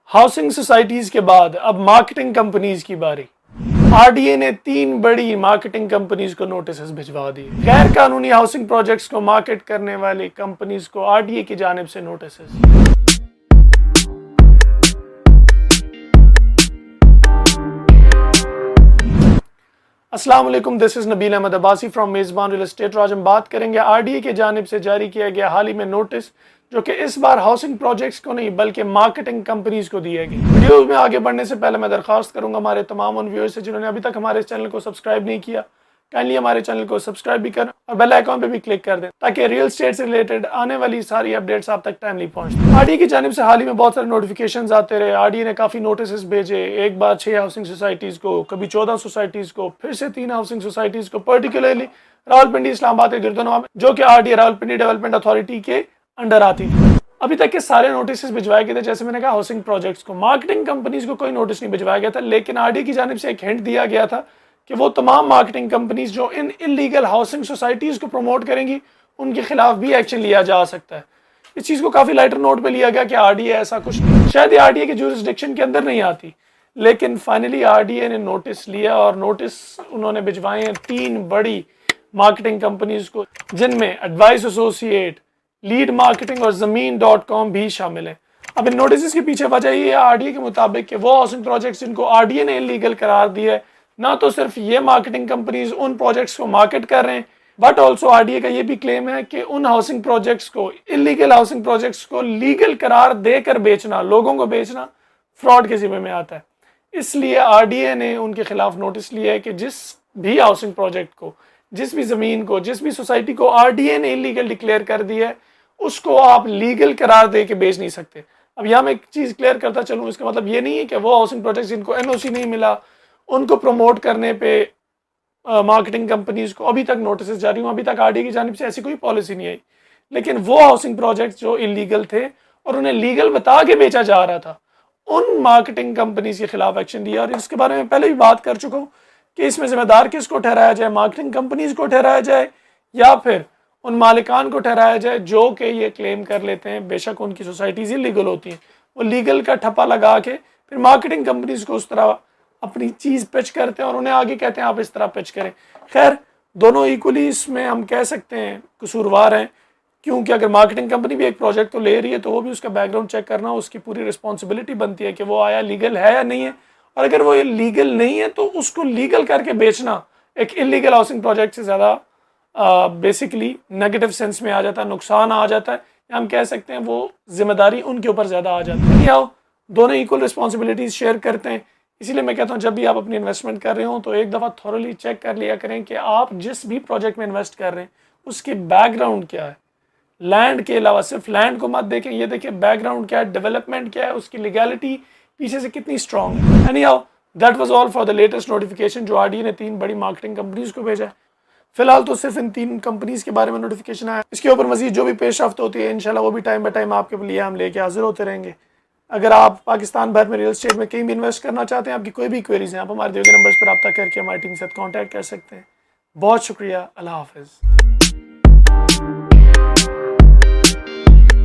Housing societies کے بعد اب مارکیٹنگ کمپنیز کی باری۔ آر ڈی اے نے 3 بڑی مارکیٹنگ کمپنیز کو نوٹسز بھجوا دیے۔ غیر قانونی ہاؤسنگ پروجیکٹس کو مارکیٹ کرنے والی کمپنیز کو آر ڈی اے کی جانب سے نوٹسز۔ السلام علیکم، دس از نبیل احمد عباسی فرام میزبان ریل اسٹیٹ۔ آج ہم بات کریں گے آر ڈی اے کی جانب سے جاری کیا گیا حال ہی میں نوٹس، جو کہ اس بار ہاؤسنگ پروجیکٹس کو نہیں بلکہ مارکیٹنگ کمپنیز کو دیے گئے۔ ویڈیوز میں آگے بڑھنے سے پہلے میں درخواست کروں گا ہمارے تمام ان ویورز سے جنہوں نے ابھی تک ہمارے چینل کو سبسکرائب نہیں کیا، کائنڈلی ہمارے چینل کو سبسکرائب بھی کریں اور بیل آئیکن پہ بھی کلک کر دیں تاکہ ریل اسٹیٹ سے ریلیٹڈ آنے والی ساری اپڈیٹس آپ تک ٹائملی پہنچیں۔ آر ڈی اے کی جانب سے حال ہی میں بہت سارے نوٹیفیکیشنز آتے رہے۔ آر ڈی اے نے کافی نوٹسز بھیجے، ایک بار 6 ہاؤسنگ سوسائٹیز کو، کبھی 14 سوسائٹیز کو، پھر سے 3 ہاؤسنگ سوسائٹیز کو، پرٹیکولرلی راولپنڈی اسلام آباد کے گردنواں میں، جو کہ R D A Rawalpindi development authority کے انڈر آتی تھی۔ ابھی تک کے سارے نوٹسز بھجوائے گئے تھے، جیسے میں نے کہا ہاؤسنگ پروجیکٹس کو۔ مارکیٹنگ کمپنیز کو کوئی نوٹس نہیں بھجوایا گیا تھا، لیکن آر ڈی اے کی جانب سے ایک ہنٹ دیا گیا تھا کہ وہ تمام مارکیٹنگ کمپنیز جو ان انلیگل ہاؤسنگ سوسائٹیز کو پروموٹ کریں گی ان کے خلاف بھی ایکشن لیا جا سکتا ہے۔ اس چیز کو کافی لائٹر نوٹ پہ لیا گیا کہ آر ڈی اے ایسا کچھ نہیں، شاید یہ آر ڈی اے کے جورسڈکشن کے اندر نہیں آتی، لیکن فائنلی آر ڈی اے نے نوٹس لیا اور نوٹس انہوں نے بھجوائے ہیں 3 بڑی مارکیٹنگ کمپنیز کو، جن میں ایڈوائز ایسوسی ایٹ، لیڈ مارکیٹنگ اور زمین.com بھی شامل ہیں۔ اب ان نوٹسز کے پیچھے وجہ یہ ہے آر ڈی اے کے مطابق کہ وہ ہاؤسنگ پروجیکٹس جن کو آر ڈی اے نے انلیگل قرار دیا ہے، نہ تو صرف یہ مارکیٹنگ کمپنیز ان پروجیکٹس کو مارکیٹ کر رہے ہیں، but also R D A کا یہ بھی کلیم ہے کہ ان ہاؤسنگ پروجیکٹس کو، انلیگل ہاؤسنگ پروجیکٹس کو لیگل قرار دے کر بیچنا، لوگوں کو بیچنا فراڈ کے ذمہ میں آتا ہے۔ اس لیے آر ڈی اے نے ان کے خلاف نوٹس لیا ہے کہ جس بھی ہاؤسنگ پروجیکٹ کو، جس بھی زمین کو، جس بھی سوسائٹی کو آر ڈی اے نے انلیگل ڈکلیئر کر دیا ہے، اس کو آپ لیگل قرار دے کے بیچ نہیں سکتے۔ اب یہاں میں ایک چیز کلیئر کرتا چلوں، اس کا مطلب یہ نہیں ہے کہ وہ ہاؤسنگ پروجیکٹس جن کو این او سی نہیں ملا ان کو پروموٹ کرنے پہ مارکیٹنگ کمپنیز کو ابھی تک نوٹسز جاری ہوں۔ ابھی تک آر ڈی اے کی جانب سے ایسی کوئی پالیسی نہیں آئی، لیکن وہ ہاؤسنگ پروجیکٹس جو انلیگل تھے اور انہیں لیگل بتا کے بیچا جا رہا تھا، ان مارکیٹنگ کمپنیز کے خلاف ایکشن لیا۔ اور اس کے بارے میں پہلے بھی بات کر چکا ہوں کہ اس میں ذمہ دار کس کو ٹھہرایا جائے، مارکیٹنگ کمپنیز کو ٹھہرایا جائے یا پھر ان مالکان کو ٹھہرایا جائے جو کہ یہ کلیم کر لیتے ہیں، بے شک ان کی سوسائٹیز انلیگل ہوتی ہیں، وہ لیگل کا ٹھپا لگا کے پھر مارکیٹنگ کمپنیز کو اس طرح اپنی چیز پچ کرتے ہیں اور انہیں آگے کہتے ہیں آپ اس طرح پچ کریں۔ خیر، دونوں ایکولی اس میں ہم کہہ سکتے ہیں قصوروار ہیں، کیونکہ اگر مارکیٹنگ کمپنی بھی ایک پروجیکٹ تو لے رہی ہے تو وہ بھی اس کا بیک گراؤنڈ چیک کرنا، اس کی پوری رسپانسبلٹی بنتی ہے کہ وہ آیا لیگل ہے یا نہیں ہے، اور اگر وہ لیگل نہیں ہے تو اس کو لیگل کر کے بیچنا ایک انلیگل ہاؤسنگ پروجیکٹ سے زیادہ بیسیکلی نیگیٹو سینس میں آ جاتا ہے، نقصان آ جاتا ہے، یا ہم کہہ سکتے ہیں وہ ذمہ داری ان کے اوپر زیادہ آ جاتی ہے۔ دونوں ایکول رسپانسبلٹیز شیئر کرتے ہیں، اسی لیے میں کہتا ہوں جب بھی آپ اپنی انویسٹمنٹ کر رہے ہوں تو ایک دفعہ تھورلی چیک کر لیا کریں کہ آپ جس بھی پروجیکٹ میں انویسٹ کر رہے ہیں اس کے بیک گراؤنڈ کیا ہے۔ لینڈ کے علاوہ صرف لینڈ کو مت دیکھیں، یہ دیکھیں بیک گراؤنڈ کیا ہے، ڈیولپمنٹ کیا ہے، اس کی لیگیلٹی پیچھے سے کتنی اسٹرانگ ہے۔ Any how that was all for the latest notification جو آر ڈی اے نے 3 بڑی مارکیٹنگ کمپنیز کو بھیجا ہے۔ فی الحال تو صرف ان 3 کمپنیز کے بارے میں نوٹیفیکیشن آیا، اس کے اوپر مزید جو بھی پیش رفت ہوتی ہے انشاءاللہ وہ بھی ٹائم بائی ٹائم آپ کے لیے ہم لے کے حاضر ہوتے رہیں گے۔ اگر آپ پاکستان بھر میں ریل اسٹیٹ میں کہیں بھی انویسٹ کرنا چاہتے ہیں، آپ کی کوئی بھی کوئریز ہیں، آپ ہمارے دیے گئے نمبرز پر رابطہ کر کے ہماری ٹیم سے کانٹیکٹ کر سکتے ہیں۔ بہت شکریہ، اللہ حافظ۔